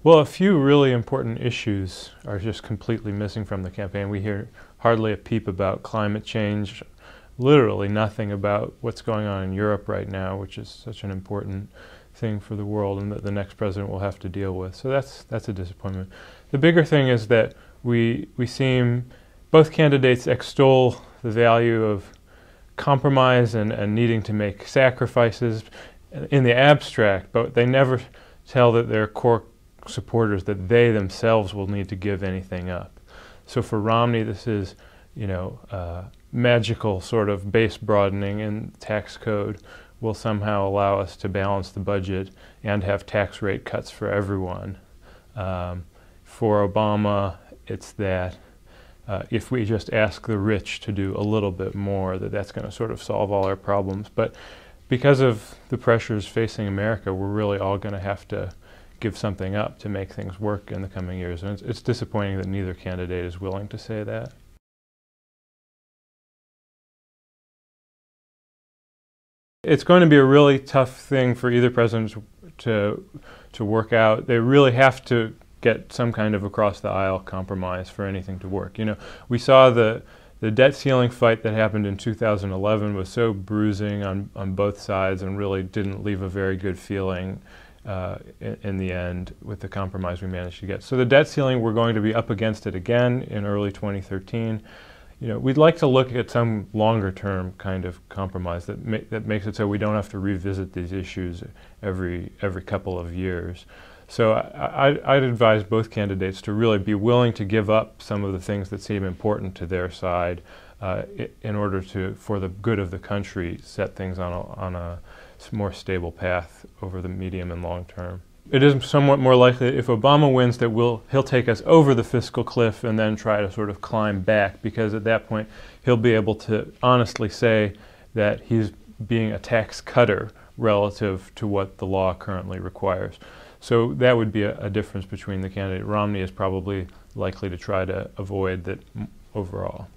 Well, a few really important issues are just completely missing from the campaign. We hear hardly a peep about climate change, literally nothing about what's going on in Europe right now, which is such an important thing for the world and that the next president will have to deal with. So that's a disappointment. The bigger thing is that we seem, both candidates extol the value of compromise and needing to make sacrifices in the abstract, but they never tell that their core supporters that they themselves will need to give anything up. So for Romney, this is, magical sort of base broadening in tax code will somehow allow us to balance the budget and have tax rate cuts for everyone. For Obama, it's that if we just ask the rich to do a little bit more, that's going to sort of solve all our problems. But because of the pressures facing America, we're really all going to have to give something up to make things work in the coming years. And it's disappointing that neither candidate is willing to say that. It's going to be a really tough thing for either president to work out. They really have to get some kind of across-the-aisle compromise for anything to work. We saw the debt ceiling fight that happened in 2011 was so bruising on both sides and really didn't leave a very good feeling in the end with the compromise we managed to get. So the debt ceiling, we're going to be up against it again in early 2013. We'd like to look at some longer-term kind of compromise that makes it so we don't have to revisit these issues every couple of years. So I'd advise both candidates to really be willing to give up some of the things that seem important to their side in order to, for the good of the country, set things on a more stable path over the medium and long term. It is somewhat more likely if Obama wins that he'll take us over the fiscal cliff and then try to sort of climb back, because at that point he'll be able to honestly say that he's being a tax cutter relative to what the law currently requires. So that would be a difference between the candidate. Romney is probably likely to try to avoid that overall.